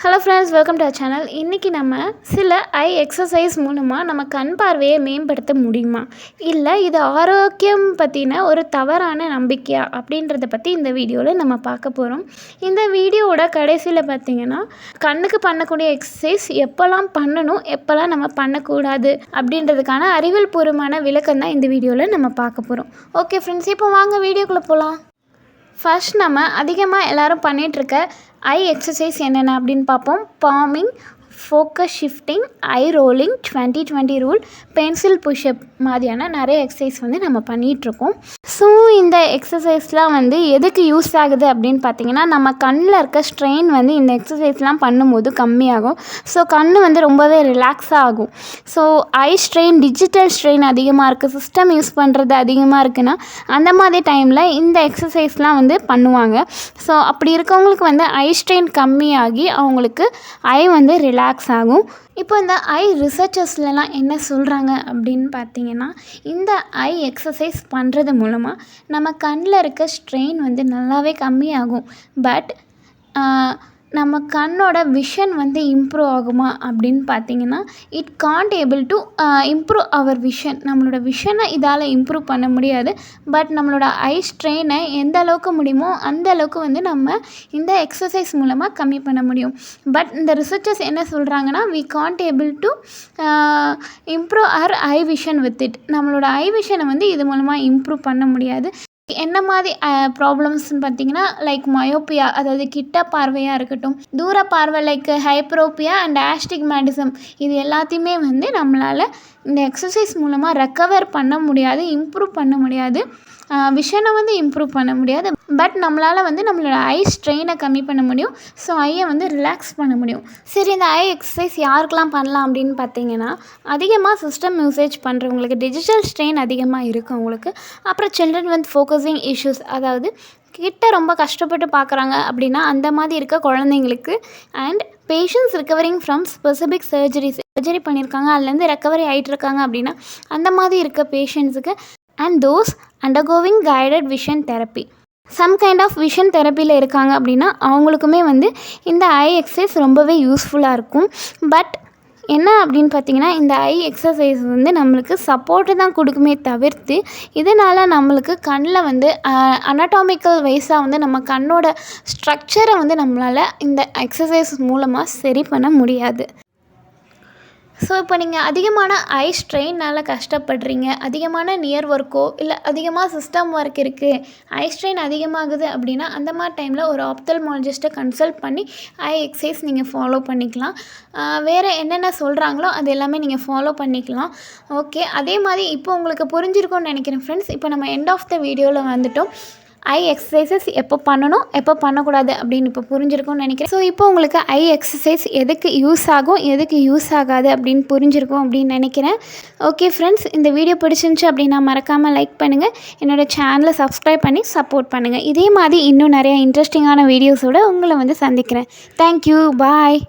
Hello friends, welcome to our channel. இன்றைக்கி நம்ம சில ஐ எக்ஸசைஸ் மூலமாக நம்ம கண் பார்வையை மேம்படுத்த முடியுமா, இல்லை இது ஆரோக்கியம் பற்றின ஒரு தவறான நம்பிக்கையா அப்படின்றத பற்றி இந்த வீடியோவில் நம்ம பார்க்க போகிறோம். இந்த வீடியோவோட கடைசியில் பார்த்திங்கன்னா கண்ணுக்கு பண்ணக்கூடிய எக்ஸசைஸ் எப்போல்லாம் பண்ணணும், எப்போல்லாம் நம்ம பண்ணக்கூடாது அப்படின்றதுக்கான அறிவியல் பூர்வமான விளக்கம் தான் இந்த வீடியோவில் நம்ம பார்க்க போகிறோம். ஓகே ஃப்ரெண்ட்ஸ், இப்போ வாங்க வீடியோக்குள்ளே போகலாம். ஃபர்ஸ்ட் நம்ம அதிகமாக எல்லோரும் பண்ணிகிட்ருக்க ஐ எக்ஸசைஸ் என்னென்ன அப்படின்னு பார்ப்போம். பாமிங், ஃபோக்கஸ் ஷிஃப்டிங், ஐ ரோலிங், 20-20 ரூல், பென்சில் புஷ்அப் மாதிரியான நிறைய எக்ஸசைஸ் நம்ம பண்ணிகிட்ருக்கோம். ஸோ இந்த எக்ஸசைஸ்லாம் எதுக்கு யூஸ் ஆகுது அப்படின்னு பார்த்திங்கன்னா, நம்ம கண்ணில் இருக்க ஸ்ட்ரெயின் இந்த எக்ஸசைஸ்லாம் பண்ணும்போது கம்மியாகும். ஸோ கண் ரொம்பவே ரிலாக்ஸாக ஆகும். So eye strain, digital strain அதிகமாக இருக்குது, சிஸ்டம் யூஸ் பண்ணுறது அதிகமாக இருக்குன்னா அந்த மாதிரி டைமில் இந்த எக்ஸசைஸ்லாம் பண்ணுவாங்க. ஸோ அப்படி இருக்கவங்களுக்கு ஐ ஸ்ட்ரெயின் கம்மியாகி அவங்களுக்கு ஐ ரிலாக்ஸ் ஆகும். இப்போ இந்த ஐ ரிசர்ச்சர்ஸ்லாம் என்ன சொல்கிறாங்க அப்படின்னு பார்த்தீங்கன்னா, இந்த ஐ எக்ஸசைஸ் பண்ணுறது மூலமாக நம்ம கண்ணில் இருக்க ஸ்ட்ரெயின் நல்லாவே கம்மியாகும். பட் நம்ம கண்ணோட விஷன் இம்ப்ரூவ் ஆகுமா அப்படின்னு பார்த்தீங்கன்னா, it can't able to improve our vision. நம்மளோட விஷனை இதால் இம்ப்ரூவ் பண்ண முடியாது. பட் நம்மளோட ஐ ஸ்ட்ரெயினை எந்த அளவுக்கு முடியுமோ அந்த அளவுக்கு நம்ம இந்த எக்ஸசைஸ் மூலமாக கம்மி பண்ண முடியும். பட் இந்த ரிசர்ச்சர்ஸ் என்ன சொல்கிறாங்கன்னா, we can't able to improve our eye vision with it. நம்மளோட ஐ விஷனை இது மூலமாக இம்ப்ரூவ் பண்ண முடியாது. என்ன மாதிரி ப்ராப்ளம்ஸ்ன்னு பார்த்தீங்கன்னா, லைக் மயோப்பியா, அதாவது கிட்ட பார்வையாக இருக்கட்டும், தூர பார்வை லைக் ஹைப்ரோப்பியா அண்ட் ஆஸ்டிக்மேட்டிசம், இது எல்லாத்தையுமே நம்மளால் இந்த எக்ஸசைஸ் மூலமாக ரெக்கவர் பண்ண முடியாது, இம்ப்ரூவ் பண்ண முடியாது. விஷனை இம்ப்ரூவ் பண்ண முடியாது. பட் நம்மளால் நம்மளோட ஐ ஸ்ட்ரெயினை கம்மி பண்ண முடியும். ஸோ ஐயை ரிலாக்ஸ் பண்ண முடியும். சரி, இந்த ஐ எக்ஸசைஸ் யாருக்கெல்லாம் பண்ணலாம் அப்படின்னு பார்த்தீங்கன்னா, அதிகமாக சிஸ்டம் யூசேஜ் பண்ணுறவங்களுக்கு, டிஜிட்டல் ஸ்ட்ரெயின் அதிகமாக இருக்கவங்களுக்கு, அப்புறம் சில்ட்ரன் ஃபோக்கஸிங் இஷ்யூஸ், அதாவது கிட்ட ரொம்ப கஷ்டப்பட்டு பார்க்குறாங்க அப்படின்னா அந்த மாதிரி இருக்க குழந்தைங்களுக்கு, and patients recovering from specific surgery பண்ணியிருக்காங்க, அதுலேருந்து ரெக்கவரி ஆகிட்டு இருக்காங்க அப்படின்னா அந்த மாதிரி இருக்க பேஷண்ட்ஸுக்கு, and those undergoing guided vision therapy, some kind of vision தெரப்பியில் இருக்காங்க அப்படின்னா அவங்களுக்குமே இந்த ஐ எக்ஸசைஸ் ரொம்பவே யூஸ்ஃபுல்லாக இருக்கும். பட் என்ன அப்படின்னு பார்த்தீங்கன்னா, இந்த ஐ எக்ஸசைஸ் நம்மளுக்கு சப்போர்ட்டு தான் கொடுக்குமே தவிர்த்து, இதனால் நம்மளுக்கு கண்ணில் அனட்டாமிக்கல் வைஸாக நம்ம கண்ணோட ஸ்ட்ரக்சரை நம்மளால் இந்த எக்ஸசைஸ் மூலமாக சரி பண்ண முடியாது. ஸோ இப்போ நீங்கள் அதிகமான ஐ ஸ்ட்ரெயினால் கஷ்டப்படுறீங்க, அதிகமான நியர் ஒர்க்கோ இல்லை அதிகமாக சிஸ்டம் ஒர்க் இருக்குது, ஐ ஸ்ட்ரெயின் அதிகமாகுது அப்படின்னா அந்த மாதிரி டைமில் ஒரு ஆப்தல்மாலஜிஸ்ட்டை கன்சல்ட் பண்ணி ஐ எக்ஸசைஸ் நீங்கள் ஃபாலோ பண்ணிக்கலாம். வேறு என்னென்ன சொல்கிறாங்களோ அது எல்லாமே நீங்கள் ஃபாலோ பண்ணிக்கலாம். ஓகே, அதே மாதிரி இப்போ உங்களுக்கு புரிஞ்சிருக்கும்னு நினைக்கிறேன் ஃப்ரெண்ட்ஸ். இப்போ நம்ம எண்ட் ஆஃப் த வீடியோவில் வந்துட்டோம். ஐ எக்ஸசைசஸ் எப்போ பண்ணணும், எப்போ பண்ணக்கூடாது அப்படின்னு இப்போ புரிஞ்சிருக்கும்னு நினைக்கிறேன். ஸோ இப்போ உங்களுக்கு ஐ எக்ஸசைஸ் எதுக்கு யூஸ் ஆகும், எதுக்கு யூஸ் ஆகாது அப்படின்னு புரிஞ்சிருக்கும் அப்படின்னு நினைக்கிறேன். ஓகே ஃப்ரெண்ட்ஸ், இந்த வீடியோ பிடிச்சிருந்துச்சு அப்படின்னா மறக்காமல் லைக் பண்ணுங்கள், என்னோடய சேனலை சப்ஸ்கிரைப் பண்ணி சப்போர்ட் பண்ணுங்கள். இதே மாதிரி இன்னும் நிறையா இன்ட்ரெஸ்டிங்கான வீடியோஸோடு உங்களை சந்திக்கிறேன். தேங்க்யூ, பாய்.